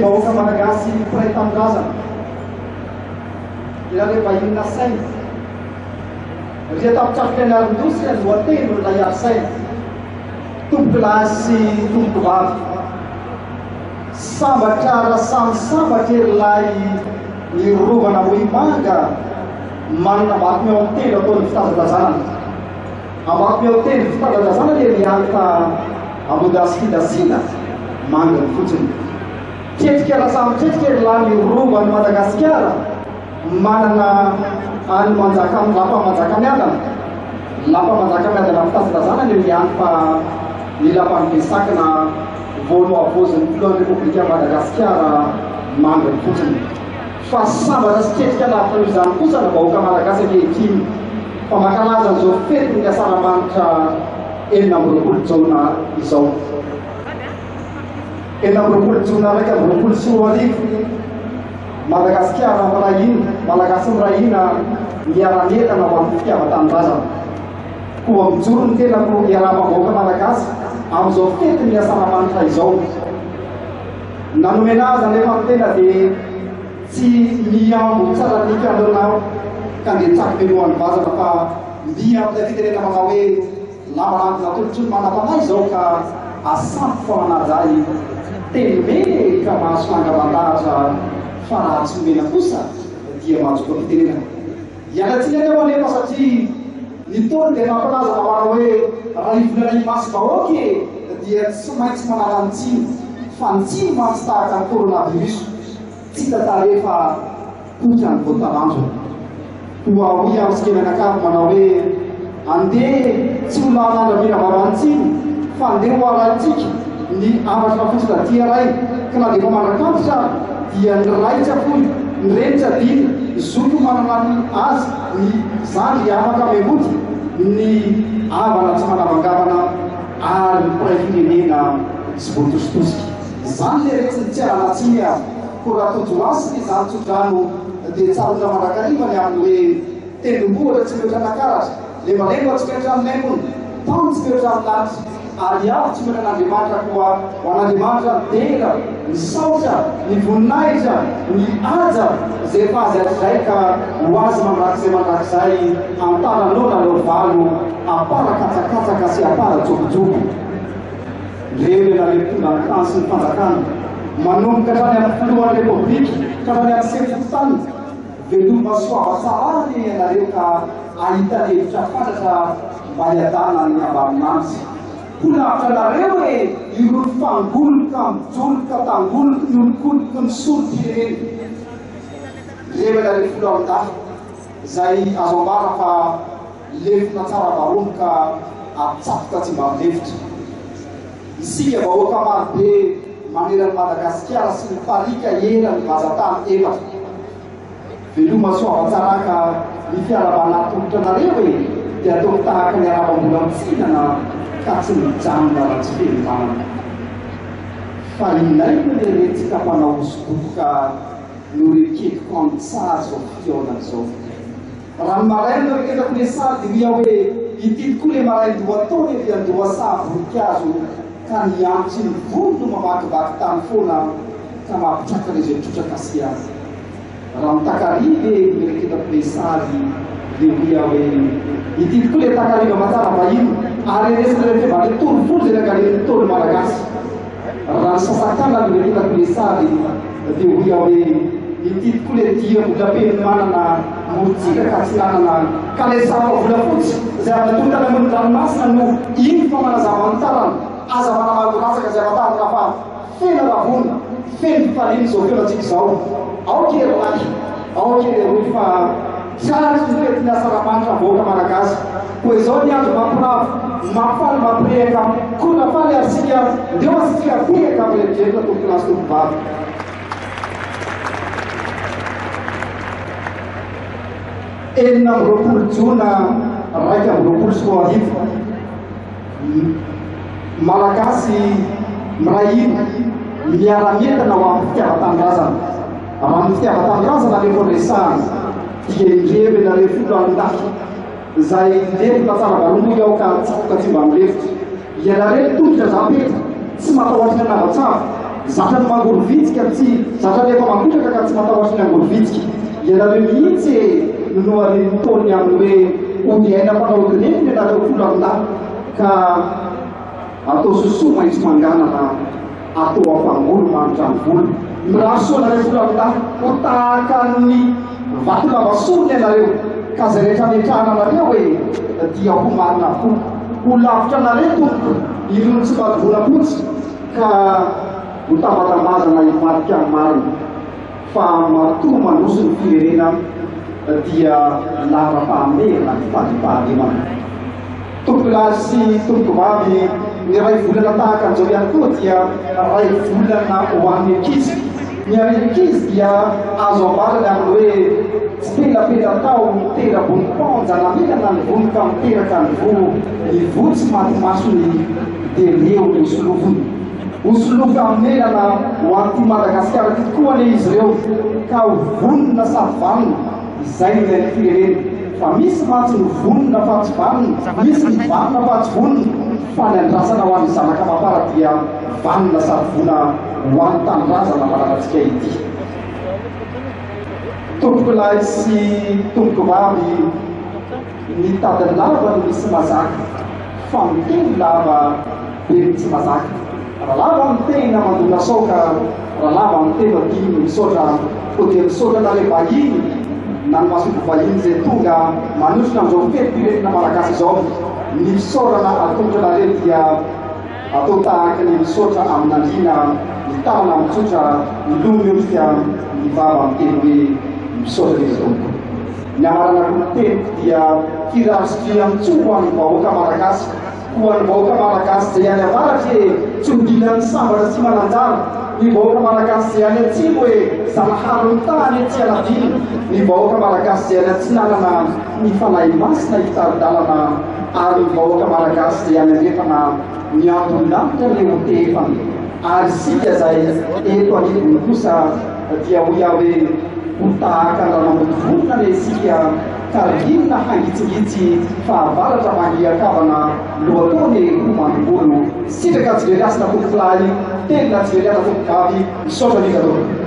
vahoaka malagasy mpiray tamin-drazana ilay vahina saina ria tapitrafika ny aron-dosy ny lohateny no ilay ari-saina tomboky lahy sy tomboky vavy sambatra samy sambatra erilay ny rovana Moimanga manana ambaky eo amin'ny telo ataony fitazatazanana ambaky eo telo fitazatazanana dia mianta amodasikidasina manga ny fotsiny ketikera samy ketikera lahy ny rovany Madagasikara manana any manjaka lapa manjaka miadana fitazatazanana dia mianta fa ny lapany besakina vono avoziny filohan'ny Republika Madagasikara manga ny fotsiny fa sambatra sy ketika lavitra io izany kosa na vahoaka malagasy ankehitriny fa mankalaza an'izao fety ny asaramanitra 20 jaona izao 20 jaona raika 21 Madagasikara mirahina malagasy mirahina miara-netana ho amin'ny fitiavan-tanindrazana koa mijoro ny tenako iaraham-bahoaka malagasy amin'izao fety ny asaramanitra izao nanomena azy anefa ny tena dia tsy miambo tsara nikanao ka dia tsaky menohan'ny vazana fa miambo fitenena manao hoe lamalantona tolotrony manam-panahy izao ka asampy fa manajahy telome ka mahasonangavandahatra fa raha tsy omena kosa dia mahajoka fitenena ialatsiny anefa anefa satria ny tony dia mampalaza mamanao hoe raha ivolana imasy vahoaky dia tsy maintsy manala ny tsiny fa ny tsiny matsy tahaka ny coronavirus tsy tata rehefa kotra ny voatalanjo toa hoy amin'ny sikemenakavo manao hoe andeha tsy ho lahanandramina varoantsiny fa andeha ho arantsika ny avatra fotsina dia ray ka na dia mamanakantitra dia ny raitra foy ny renitra diny zoto mananany azy ny zany afaka mehody ny avana tsy manavangavana ary mpiray firenena tsy voatositosiky zany le retsiny tsy aranatsiny a ko raha tojoasy ny zany tsodrano dia tsarona manakarivany amin'ny hoe tenombohatra tsy mihoatra nakaratra lemalema tsy mihoatra amin'ny maimony tany tsy mihoatra amin'ny lanitra ary avy tsy mihoatra n'Andriamanitra koa ho an'Andriamanitra ny dera ny saotra ny voninahitra ny aja zay efa azy atrzay ka ho azy mandrakizay mandrakizay antaranona leo valo apara katsakatsaka sy apara jobojobo revena lepona kansy ny fanjakana manomboka hatrany amin'ny filohan'ny repoblika hatrany amin'ny sefotany veloma soava tsarany ianareo ka ahita hevitra fantatra mba hiadana ny ambaminanzy kolavitra nareo hoe irony fangoloka mijoloka tangoloka ny olokoloka misolo pireneny revena le filo amin'ny zay azo ambara fa lefona tsara varomoka atsafoka tsy mba milefitra isika vahoaka marobe manerany Madagasikara sy ny parika era ny vazatany efatra veloma soava tsaraka ny fiarabana tolotra nareo hoe dia ataoko tahaka ny arabam-bola mitsinana ka tsy mijanona raha tsy fehovanana fa inay no le retsika mpanao osoboka no rekekiko amin'ny tsara zao fionan zao raha ny marainy no reketako le sady dia hoe ity tokoa le marainy doataony dia ndoasa voninkazo ka niantsy ny volo no mamakivaky tany foana ka mampitraka le zay trotraka sy azy raha mitakarive mireketako le sady le hoia hoe ity tokoa le takariva matsara vahino ary resina le tevale tolo folo zay nagaleny tolo malagasy raha ny sasakana mireketako le sady le hoia hoe ity tokoa le dia volampeniny manana motsika ka tsy nanana ka le sava volafotsy zay avatolotana amin'ny ranomasina no iny fa manazavanytarana aza manamaloratsaka zay avatany fa fena ravona feno fifariny zao feonatsika zao aokery laky aokery roy fa tsara tsy fety ny asaramanitra vahoaka malagasy koa izao ny andro mampiravo mampaly mampirehaka koa nafaly arsika ndeo asitsika piraka amin'ny jerika tompokinasy tompivavy 20 jona raika 20 malagasy mirahina miara-mientana ho amin'ny fitiavan-tanindrazana raha ny fitiavan-tanindrazana rehefa resahana dia indrevena le filo an-daky zay lefitra tsara valomboy ao ka tsakoka tsy mba milefitra ianareo totra zapetra tsy matahoatrika navatsava zatra ny mangolovitsika tsy zatra rehefa mangotraka ka tsy matahotra ny angolovitsika ianareo mihitsy nonohany ntaony amin'ny hoe odiaina mpanao reneny ianareo folo amindahy ka atao sosoa maitso manganana atao afangolo manitra ny volo mirasoanareo folo amindahy ho tahaka ny vato lavasorony ianareo ka zay rehetra metrahana anareo hoe dia ho marina folo ho lavitra anareo tompoko irony tsy matovona fotsy ka ho tambatambazana imarika marina fa matoa mandroso ny firenena dia lara-pahamerina ny fadim-pahalemana tompoko lahy sy tompoko vavy ny ray volana tahaka an'izao ihany koa dia ray volana ho an'ny ankizy ny ankizy dia azo ambalany amin'ny hoe tsy pelapela tao mitera-bony mpanjana milana ny vony ka miteraka ny votsy matimasony dia leo ny hosolofony hosolofo amin'nelana ho an'ity Madagasikara ty tokoa ane izy ireo ka ho vonina sady vanina izay ny firenena fa misy matsy ny vonina fa tsy vanina misy ny vanina fa tsy vonina fa ny andrasana ho an'ny zanaka mapara dia vanina sady vona ho an'ny tanindrazana manaratsika ity tompoko lahy sy tompoko vavy ny tadiny lava no misy mazaka fa miteny lava be tsy mazaka raha lava miteny mandona saoka raha lava miteny dimy misaotra ko dia misaotra nare vahiny na ny mahasobo vahiny zay tonga manositra amin'izao fetipiretina malagasy izao ny misaorana atongotra nareo dia atao tahaka ny misaotra amin'andrina ny tanana mitsotra ny lomo miosika ny vava miteny hoe misaotra izy tompoko ny amarana koteniko dia firasitry amin'tsoa ho an'ny vahoaka malagasy ho an'ny vahoaka malagasy zay any avaratry tsy hodinan'ny sambatra tsy mananjara ny vahoaka malagasy zay any atsimo hoe zanahary ny tany tsy aladiny ny vahoaka malagasy zay any tsy nanana ny fanahy masina hitaridalana ary ny vahoaka malagasy zay any andrefana ny antony-lavitra ny hotefany ary sika zay eto anivony kosa dia ho ia hoe ho tahaka ranamboty vonina le sika ka inona hangitsingitsy fahavalatra mangiakavana lohatony homandombolo sitraka tsy veriasina tompokolahy tena tsy veriana tompokavy misaotra nizatao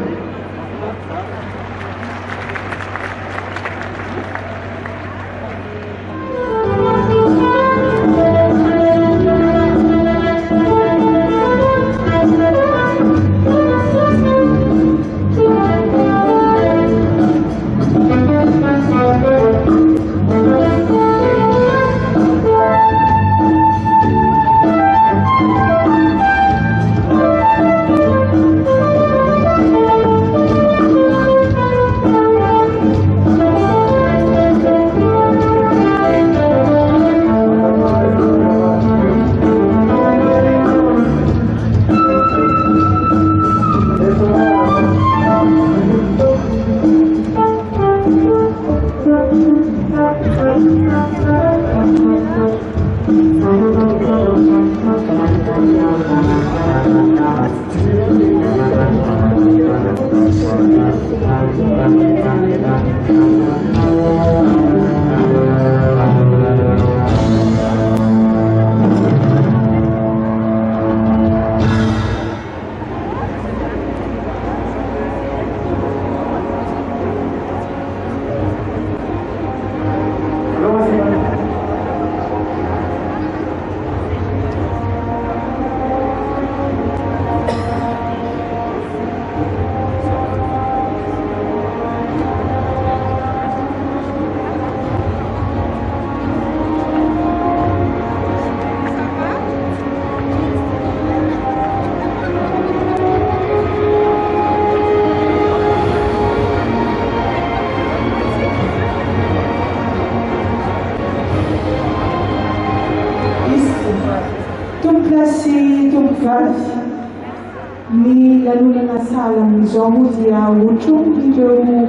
Ny lanonana sala amin'izao moa dia hotromo ireo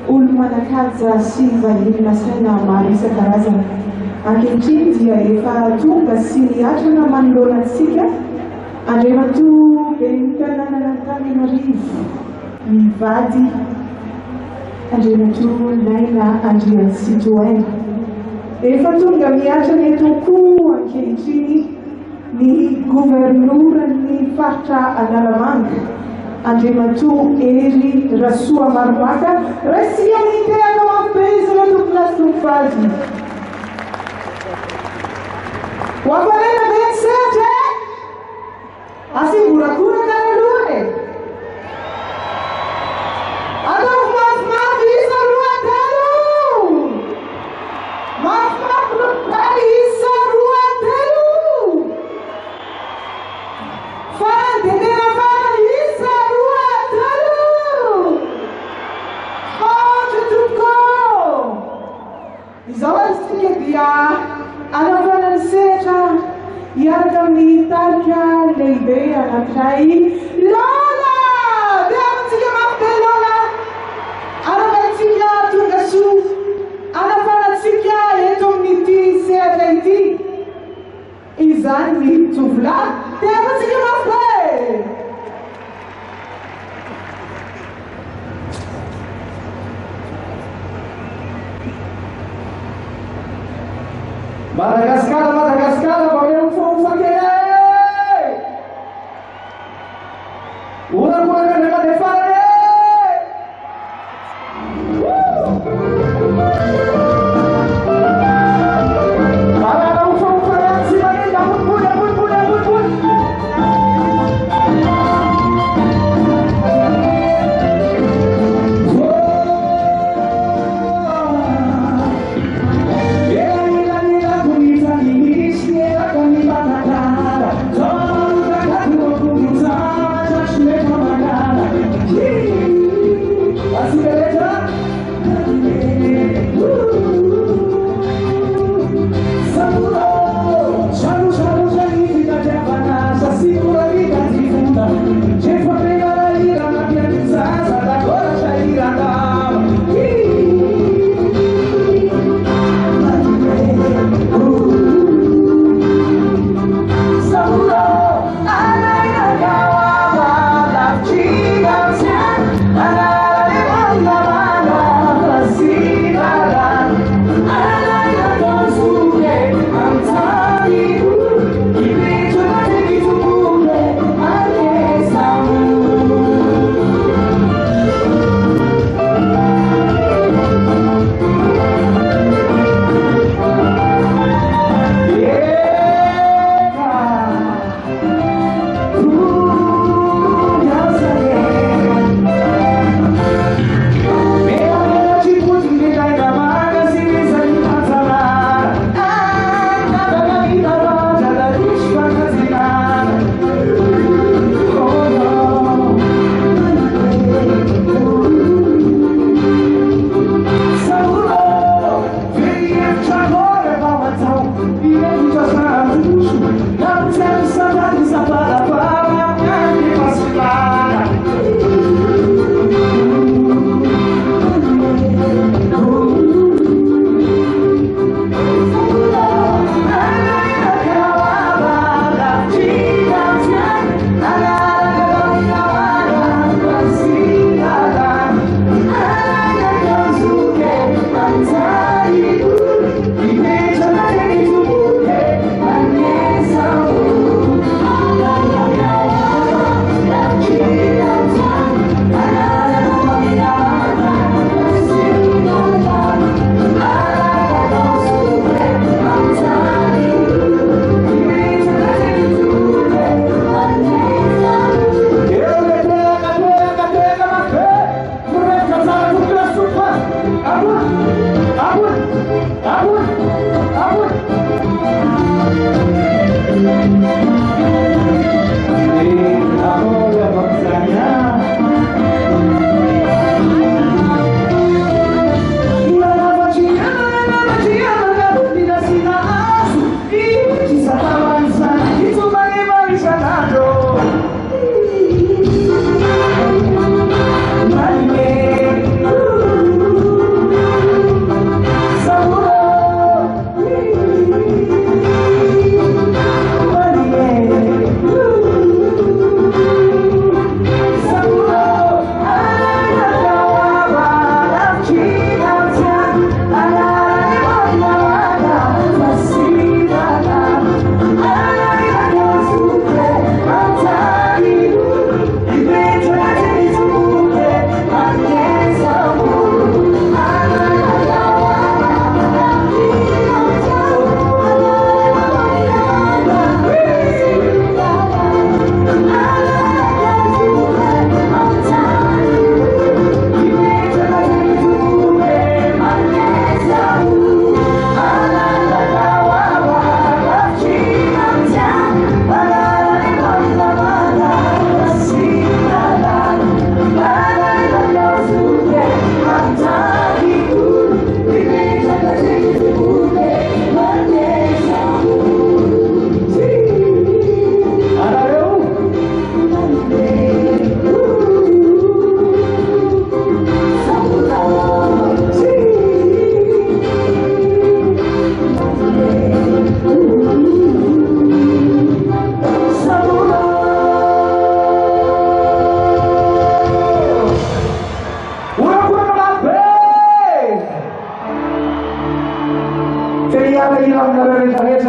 olo-manakaja sy vahiny nasaina maro isan-karazana. Ankehitriny dia efa tonga sy niatrana manoloana antsika Andriamatoa Benimpianana Antananarivo mivady Andriamatoa Naina Andriansitohaina. Efa tonga miatrana eto koa ankehitriny ny governoran'ny faritra Analamanga Andriamatoa Ery Rasoa Maromaka rasia mitehaka mampezana tompon'asy tompofazy Waparena bensete asigura-gura na lune atau maaf isa ruatelu maaf isa ruatelu fan dedera fan isa ruatelu oh tutuko izawal sedikit dia Anak-anak setra iaraka amin'ny tarika lehibe anankiray Lola! Behavantsika mafy Lola! Anakantsika tonga soa anafanantsika eto amin'ity setra ity izany ny tovolahy behavantsika mafy Madagascar, valeu, fogo, saquei! Una buona nella de fare! Guarda, un fogo, ragazzi, ma che da pure.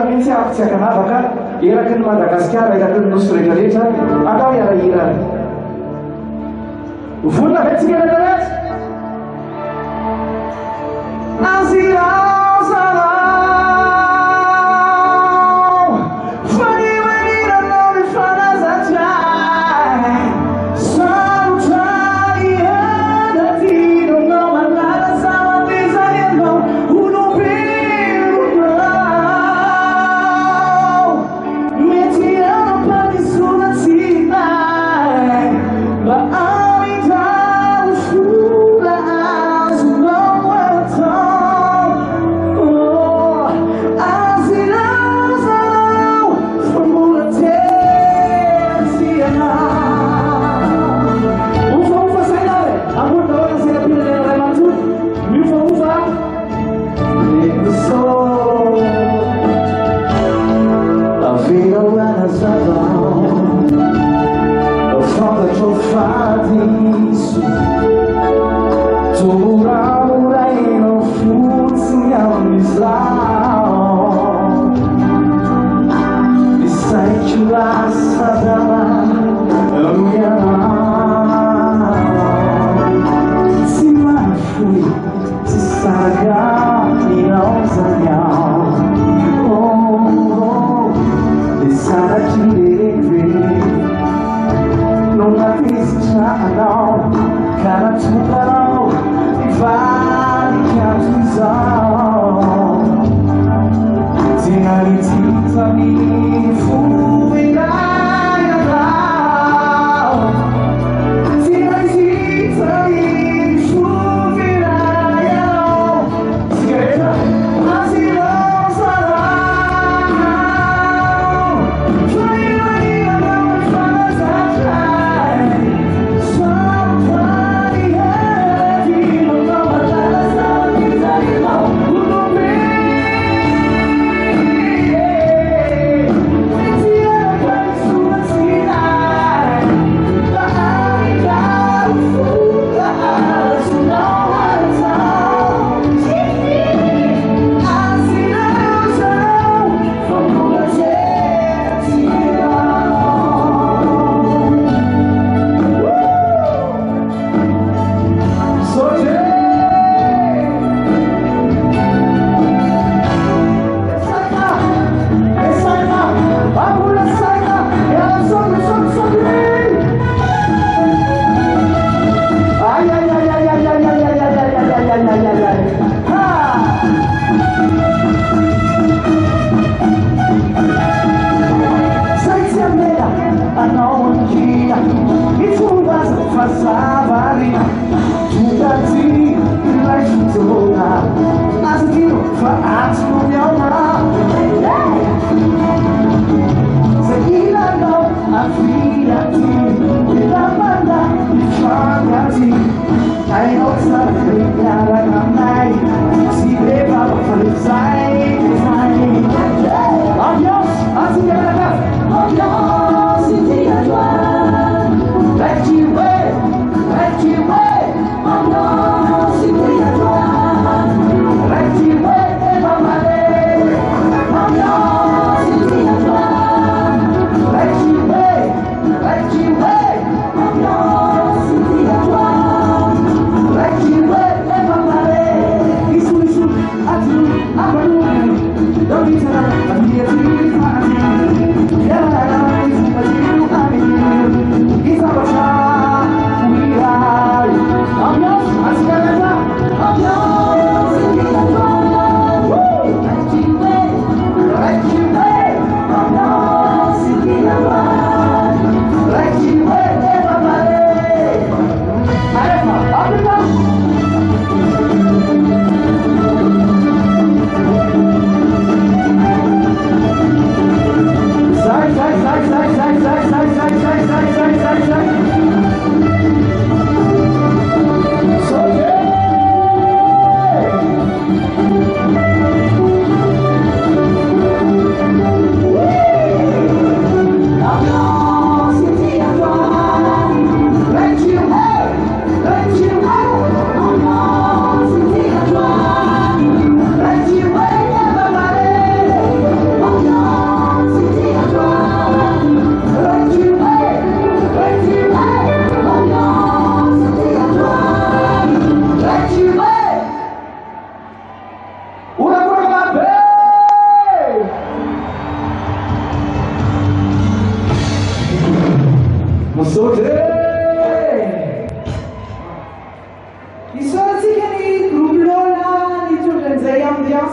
mihitsy afo tsy akanavaka eraky ny Madagasikara eraky ny nosy rehetrarehetra atao iarahira vonona vetsika rehetrarehetra No,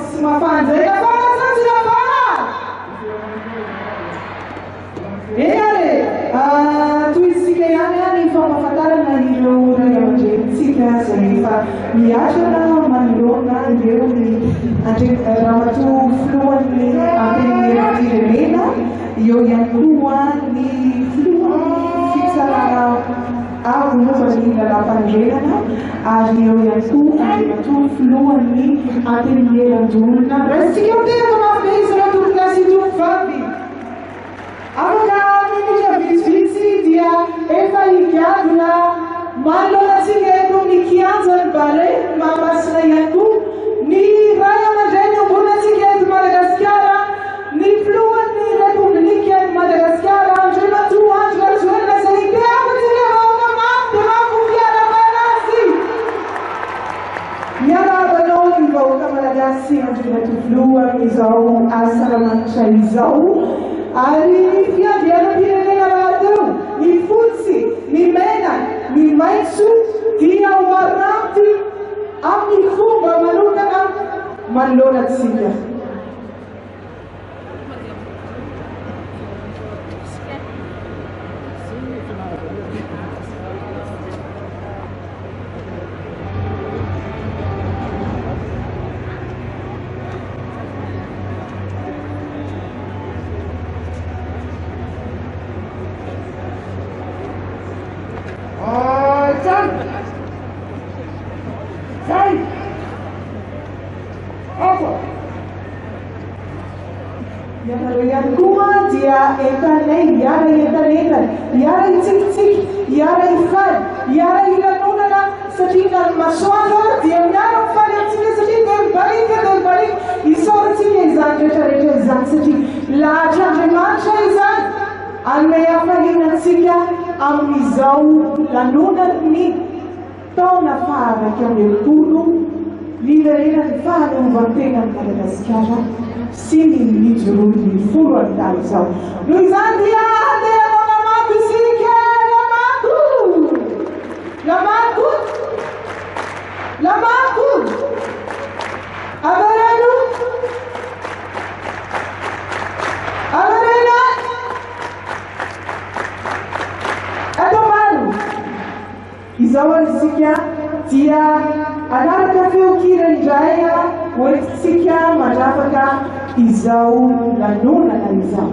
sy mafana zay nafana zany tsy nafana eare toy isika ihany any fampahafantarana ireo ray aman-drenitsika zay efa miatrana manoloana ireo ny ramatoa filohan'ny antenimena eo ihany koa ny filohan'ny fitsarana avo mombany lalam-pandrenana ary eo ihany koa andrimatoa filohan'ny antenimieran-dolona rasitsika eo tena tomafe izy ratompona sy tompivavy afaka minutra vitsivitsy dia efa higadona manoloanatsika eto ny kianjany bale mahamasina ihany koa ny ray aman-dreny ombonatsika eto Madagasikara ny filohan'ny republikan'ny Madagasikara andrimatoa Andry Rajoelina zay iteavantsika vahoaka mafy dia mahafofiarana azy miarabanao ny vahoaka malagasy andrimatoa filoha izao asaramanitra izao ary fiandrianam-pirenena rahateo ny fotsy ny mena ny maitso dia hoaranty amin'ny fomba manokana manoloanatsika Yang kuat dia entanay, yara entanay, yara itsik-tsik, yara ifan, yara ilanuna na satria na masoandro dia miaraka mifaly amintsika satria delbalik isaorantsika izany rehetrarehetra izany satria lahatr'Andriamanitra izany anome hafahinantsika amin'izao lanonany taona fahavaka amby epolo lilererany fahaleovantenan'ny Madagasikara sy ny mijoroly ny folo andalo izao. Noho izany dia andeha manamako isika lamako avareno atomaro izao isika dia anaraka feokirany indray hoentintsika mandravaka izao lanonana izao.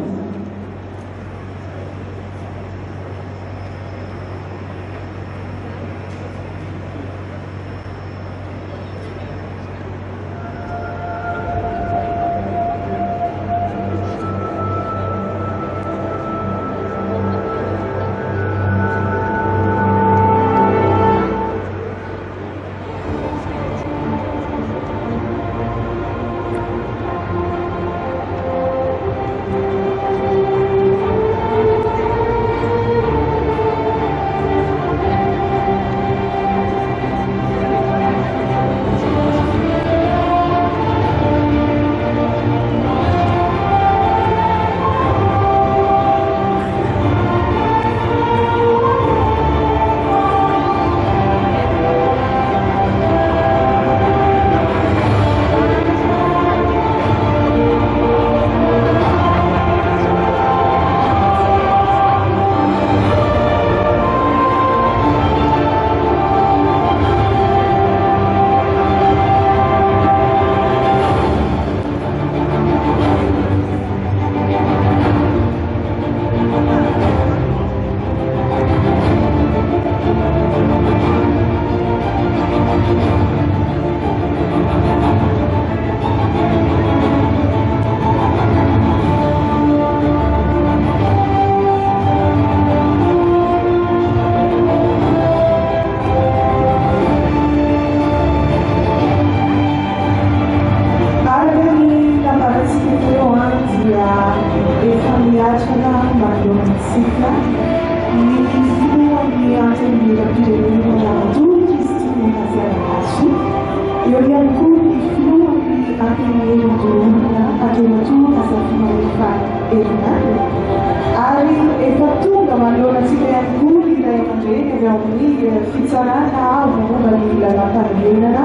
Fitsarana avo momba ny lalam-pandrenana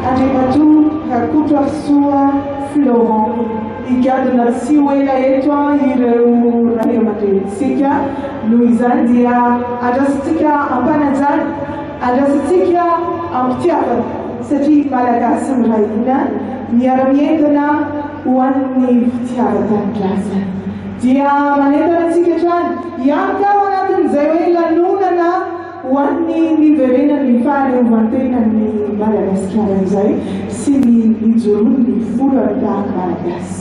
andrimatoa hakutwa sua Florent ikadona siwela yetwa ireu radio matensika Luizandia adasitika ampanazan adasitika amtiaka sati Malagasy raina miaramientana wanni fitiavatan klasa dia manentana tsika trany ianka ao anatin'izay hoe lanonana hoan'ny niverena ny fahareovantena ny Madagasikara izay sy ny ijoroany ny folo arahaka Malagasy.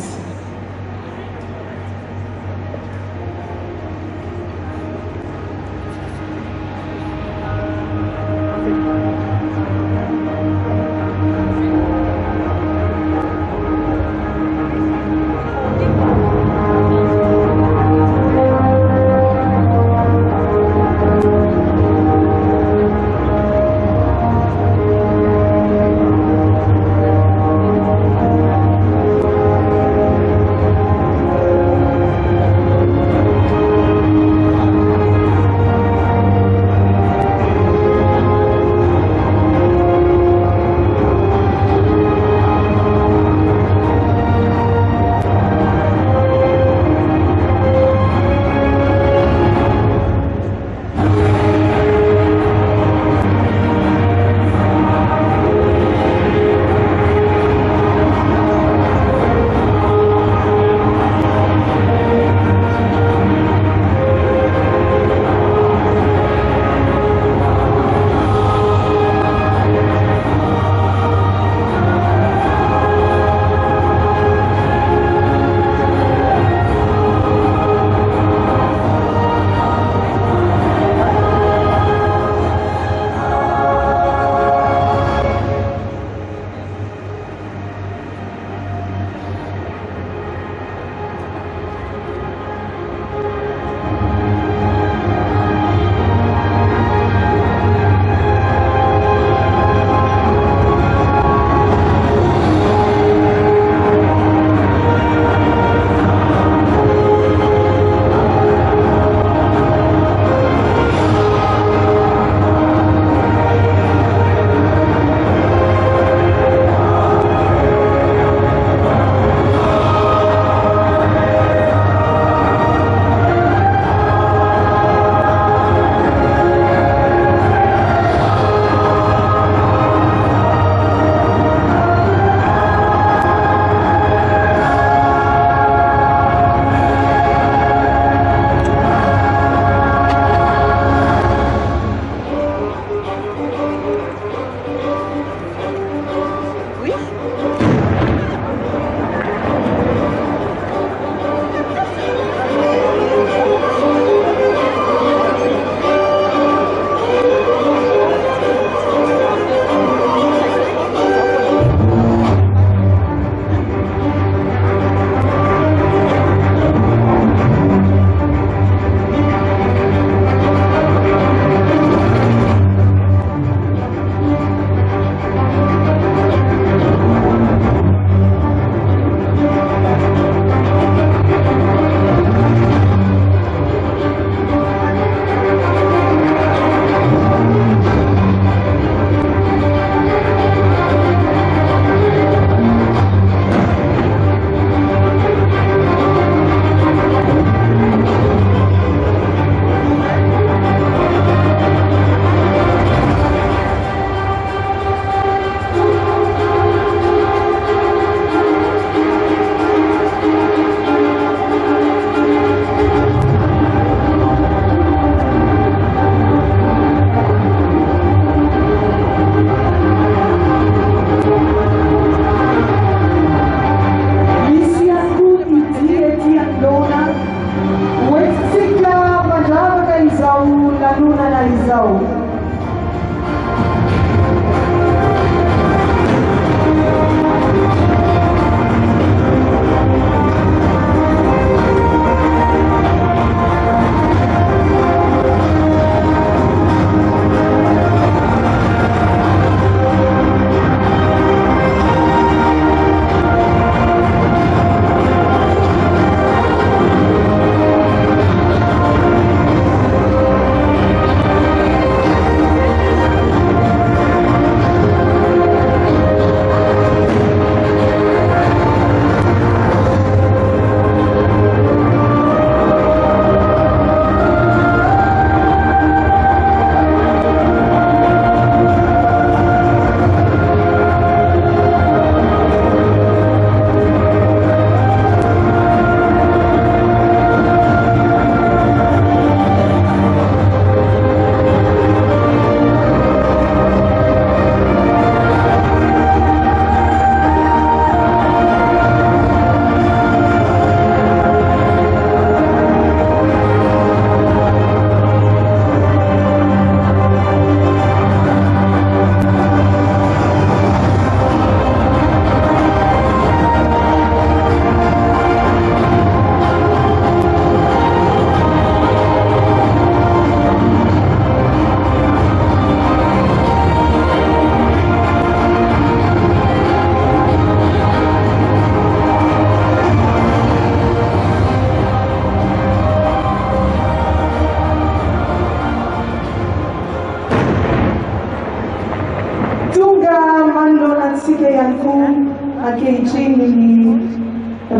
ankehitriny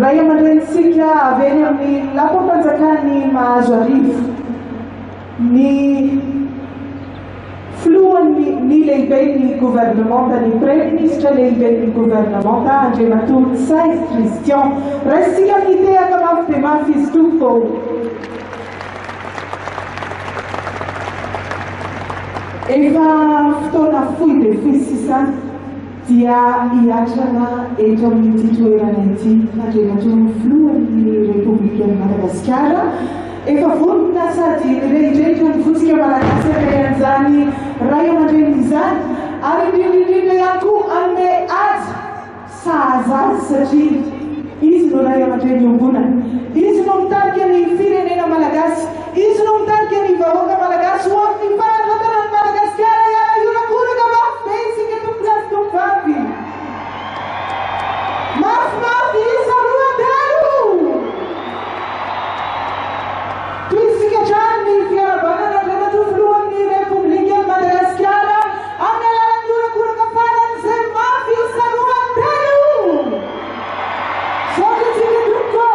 ray aman-drenitsika avy eny amin'ny lampam-panjakany mahazo arivo ny filohan'ny lehiben'ny gouvernementa ny premier ministre lehiben'ny gouvernementa Andriamatoa Ntsay Christian raisitsika mitehaka mafy dia mafy izy tompo efa fotoana fohy dia fohy sisa dia hiatrana eto amin'ity toerana ity Andriamatoa filohan'ny Republikan'i Madagasikara efa vonona sady rehitrehitra ny fotsika malagasy akay an'izany ray aman-dreny izany ary indrindrindrindra ihany koa anome azy sahaza azy satria izy no ray aman-dreny iombonana izy no mitarika ny firenena malagasy izy no mitarika ny vahoaka malagasy ho amin'ny fanandrantana ny Madagasikara iara ionakoraka mafy be isika tompolasy tompavy mafimafy isa roatelo Tuisika trani fiarabanana Andriamatoa filohan'ny Republikan'i Madagasikara amin'ny alalan'ny ionakoraka faran'izay mafy isa roatelo sotritsika tompo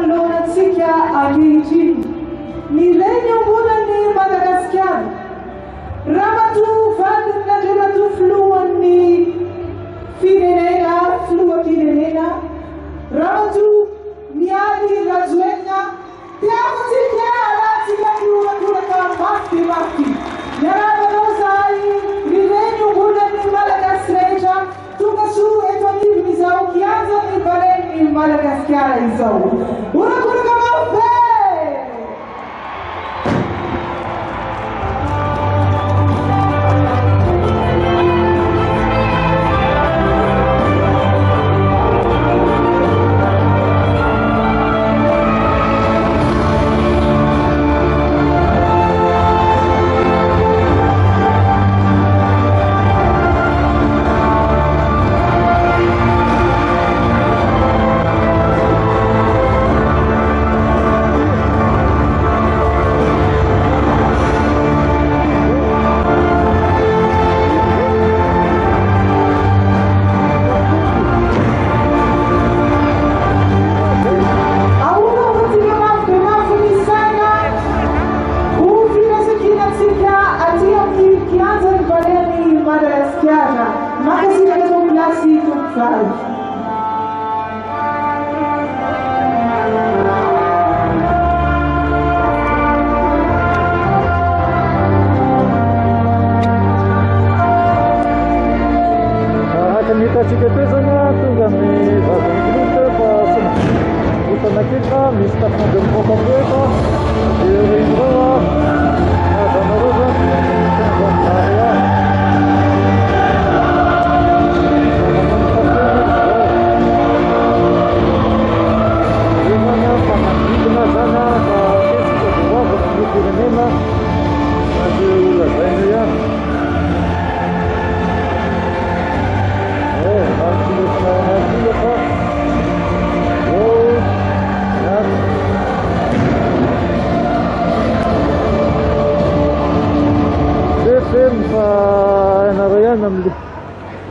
manoloanantsika ankehitriny milay ny ambonany Madagasikara. Raha matoa vadiny nandreo matoa filohan'ny firenena, filoham-pirenena, raha matoa miady rajoelina tiavantsika rahantsika miorakoraka mafy dia mafy. Miarabanao zahay rireny ombonany Malagasy rehetra tonga soa eto anivon'izao kianjany baren'ny Madagasikara izao. Orakoraka mafy!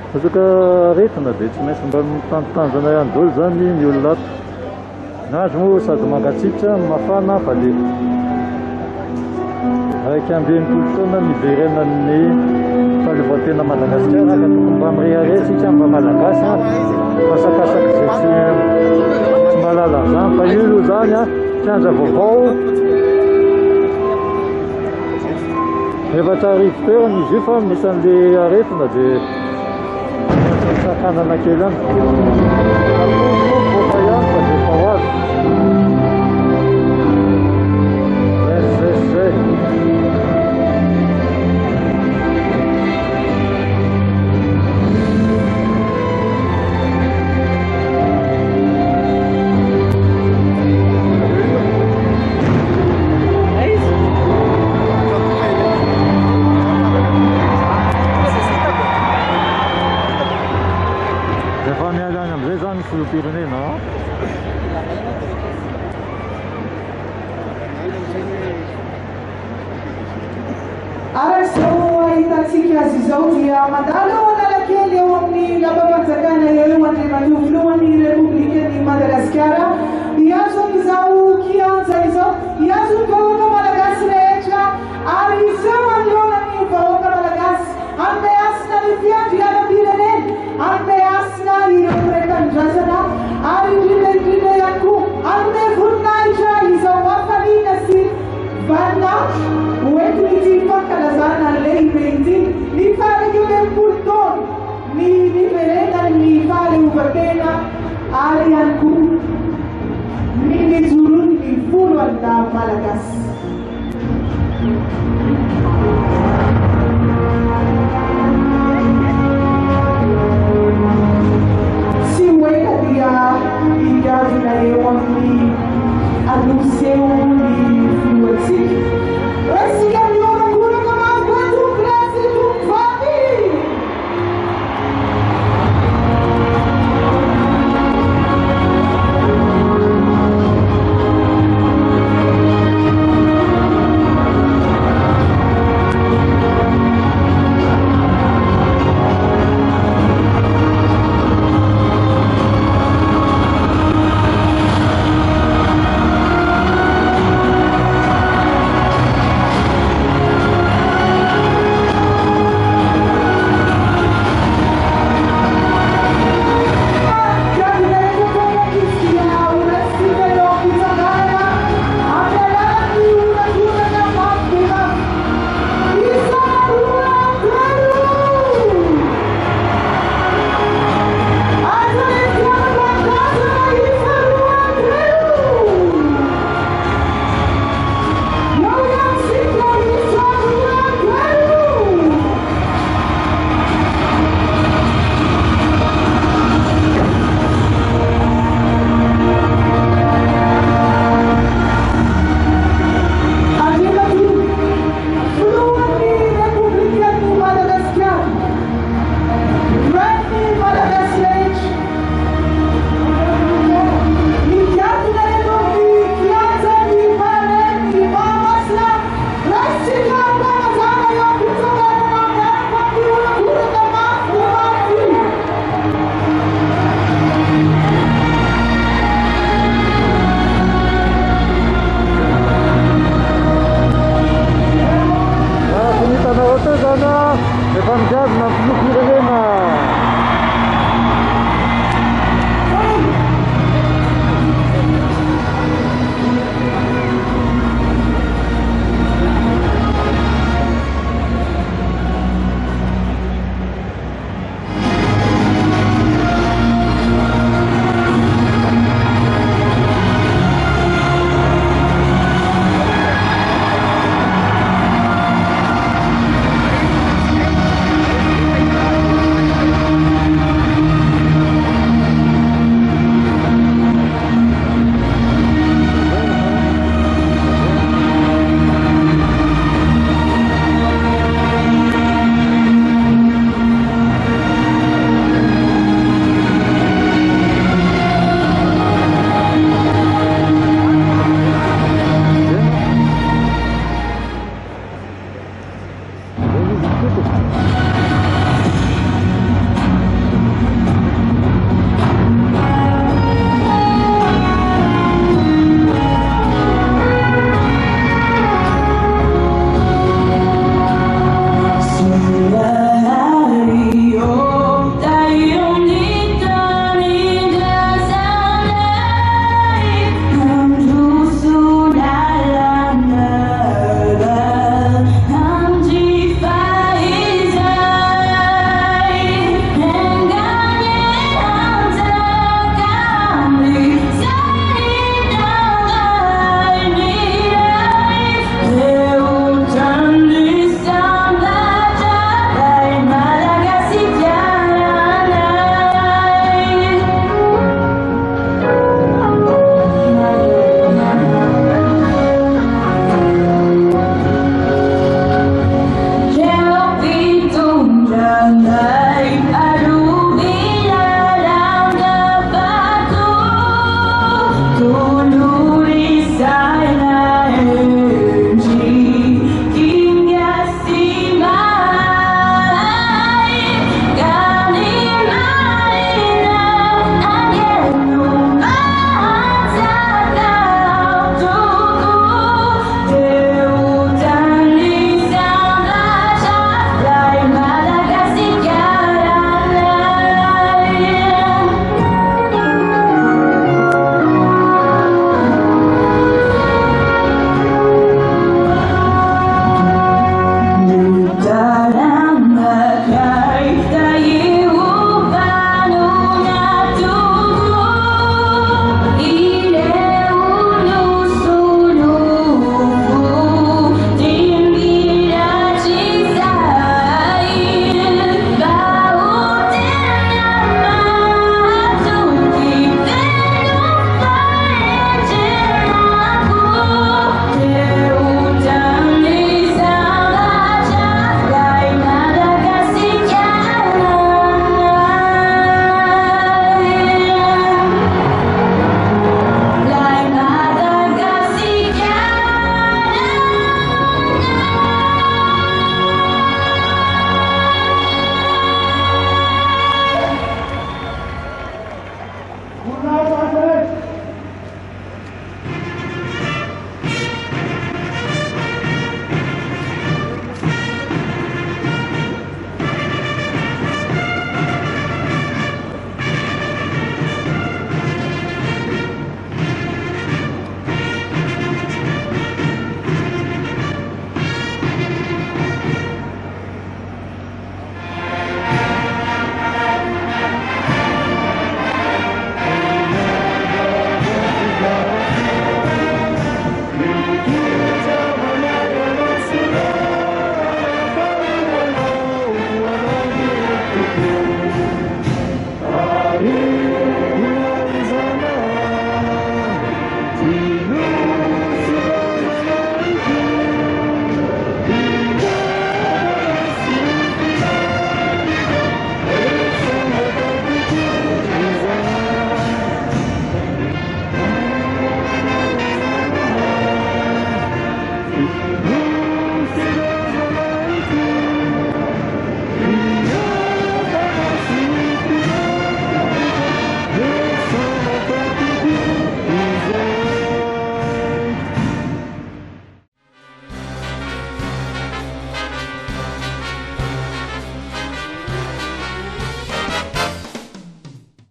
Afaka aretina dia tsy maintsy mba mitanjotanjona ihany daholo zany ny olona ato. N'andro moa sady mangatsiaka, mafana fa le raiky amby enimpolo taona niverenan'ny fahaleovan-tena Madagasikara ka tokony mba mirehare sika mba malagasy masakasaky zay tsy malala zany fa io zany kianja vaovao efatra arivo toerana izy io fa misy an'le aretina dia sakanana kely any boka ihany fa dia efa ho azy zay filoham-pirenena. Araka-izao ahitantsika azy izao dia mandalo Analakely eo amin'ny lamba-panjakana eo Andriamatoa filohan'ny Repoblikan'i Madagasikara. Hiazo izao kianja izao, hiazo ny vahoaka malagasy rehetra ary izao manoloanan'ny vahoaka malagasy hanome asina ny fiandrianam-pirenena, hanome asina ireo mpiray-tanindrazana ary indrindra ihany koa hanome voninahitra izao hafaliana sy vaninahitra hoentin'ity fankalazana lehibe ity ny fahatraika enimpolo taona ny niverenan'ny fahaleovan-tena ary ihany koa ny nijoroan'ny folo-alina malagasy. Si uela dia higazina eo amin'ny anoseo